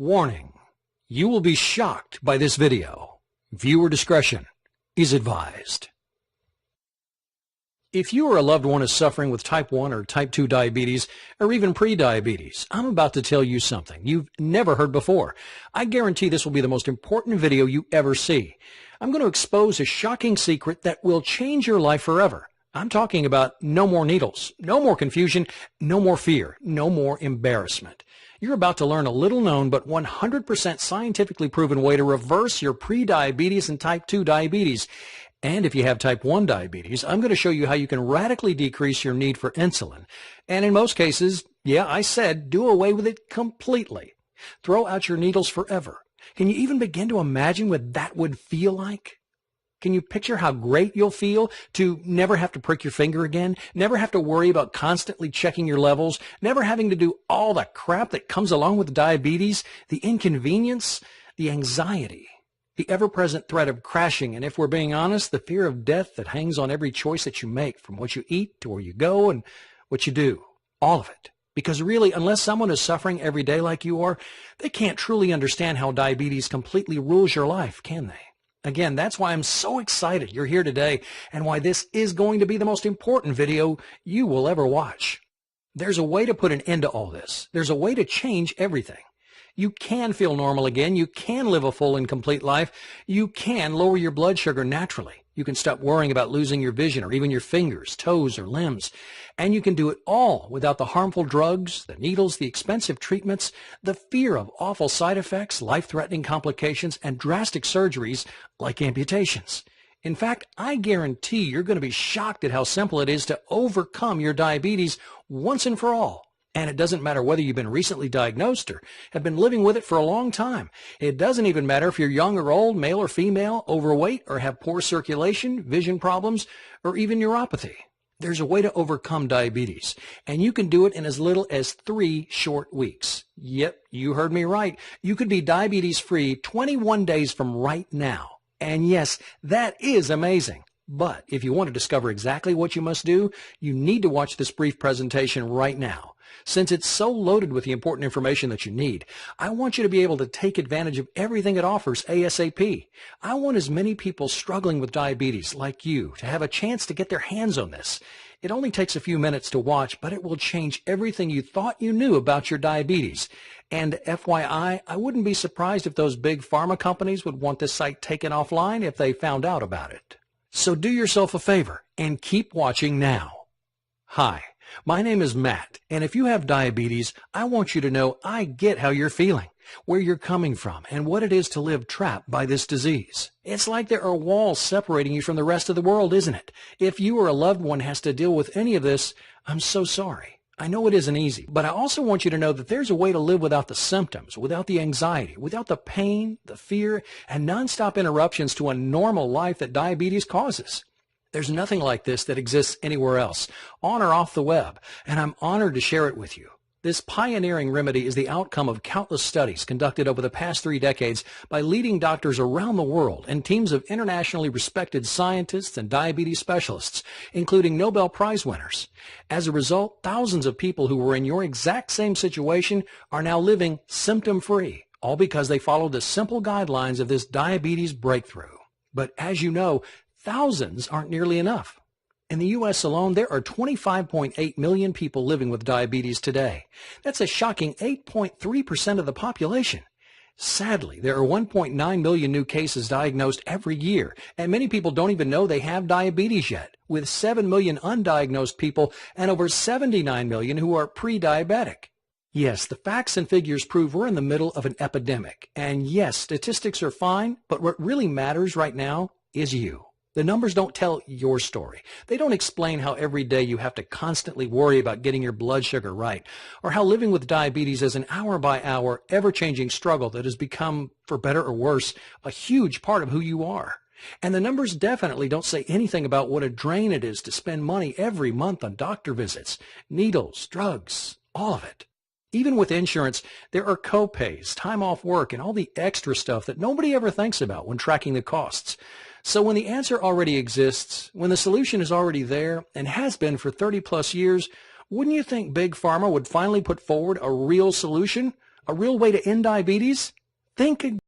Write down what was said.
Warning: you will be shocked by this video. Viewer discretion is advised. If you or a loved one is suffering with type 1 or type 2 diabetes, or even pre-diabetes, I'm about to tell you something you've never heard before. I guarantee this will be the most important video you ever see. I'm going to expose a shocking secret that will change your life forever. I'm talking about no more needles, no more confusion, no more fear, no more embarrassment. You're about to learn a little-known but 100% scientifically proven way to reverse your pre-diabetes and type 2 diabetes. And if you have type 1 diabetes, I'm going to show you how you can radically decrease your need for insulin. And in most cases, yeah, I said do away with it completely. Throw out your needles forever. Can you even begin to imagine what that would feel like? Can you picture how great you'll feel to never have to prick your finger again, never have to worry about constantly checking your levels, never having to do all the crap that comes along with diabetes, the inconvenience, the anxiety, the ever-present threat of crashing, and if we're being honest, the fear of death that hangs on every choice that you make, from what you eat to where you go and what you do, all of it. Because really, unless someone is suffering every day like you are, they can't truly understand how diabetes completely rules your life, can they? Again, that's why I'm so excited you're here today and why this is going to be the most important video you will ever watch. There's a way to put an end to all this. There's a way to change everything. You can feel normal again. You can live a full and complete life. You can lower your blood sugar naturally. You can stop worrying about losing your vision or even your fingers, toes, or limbs. And you can do it all without the harmful drugs, the needles, the expensive treatments, the fear of awful side effects, life-threatening complications, and drastic surgeries like amputations. In fact, I guarantee you're going to be shocked at how simple it is to overcome your diabetes once and for all. And it doesn't matter whether you've been recently diagnosed or have been living with it for a long time. It doesn't even matter if you're young or old, male or female, overweight, or have poor circulation, vision problems, or even neuropathy. There's a way to overcome diabetes, and you can do it in as little as 3 short weeks. Yep, you heard me right. You could be diabetes-free 21 days from right now. And yes, that is amazing. But if you want to discover exactly what you must do, you need to watch this brief presentation right now. Since it's so loaded with the important information that you need, I want you to be able to take advantage of everything it offers ASAP. I want as many people struggling with diabetes like you to have a chance to get their hands on this. It only takes a few minutes to watch, but it will change everything you thought you knew about your diabetes. And FYI, I wouldn't be surprised if those big pharma companies would want this site taken offline if they found out about it. So do yourself a favor and keep watching now. Hi. My name is Matt, and if you have diabetes, I want you to know I get how you're feeling, where you're coming from, and what it is to live trapped by this disease. It's like there are walls separating you from the rest of the world, isn't it? If you or a loved one has to deal with any of this, I'm so sorry. I know it isn't easy, but I also want you to know that there's a way to live without the symptoms, without the anxiety, without the pain, the fear, and nonstop interruptions to a normal life that diabetes causes. There's nothing like this that exists anywhere else, on or off the web, and I'm honored to share it with you. This pioneering remedy is the outcome of countless studies conducted over the past 3 decades by leading doctors around the world and teams of internationally respected scientists and diabetes specialists, including Nobel Prize winners. As a result, thousands of people who were in your exact same situation are now living symptom-free, all because they followed the simple guidelines of this diabetes breakthrough. But as you know, thousands aren't nearly enough. In the U.S. alone, there are 25.8 million people living with diabetes today. That's a shocking 8.3% of the population. Sadly, there are 1.9 million new cases diagnosed every year, and many people don't even know they have diabetes yet, with 7 million undiagnosed people and over 79 million who are pre-diabetic. Yes, the facts and figures prove we're in the middle of an epidemic. And yes, statistics are fine, but what really matters right now is you. The numbers don't tell your story. They don't explain how every day you have to constantly worry about getting your blood sugar right, or how living with diabetes is an hour-by-hour, ever-changing struggle that has become, for better or worse, a huge part of who you are. And the numbers definitely don't say anything about what a drain it is to spend money every month on doctor visits, needles, drugs, all of it. Even with insurance, there are co-pays, time off work, and all the extra stuff that nobody ever thinks about when tracking the costs. So when the answer already exists, when the solution is already there and has been for 30 plus years, wouldn't you think Big Pharma would finally put forward a real solution? A real way to end diabetes? Think again.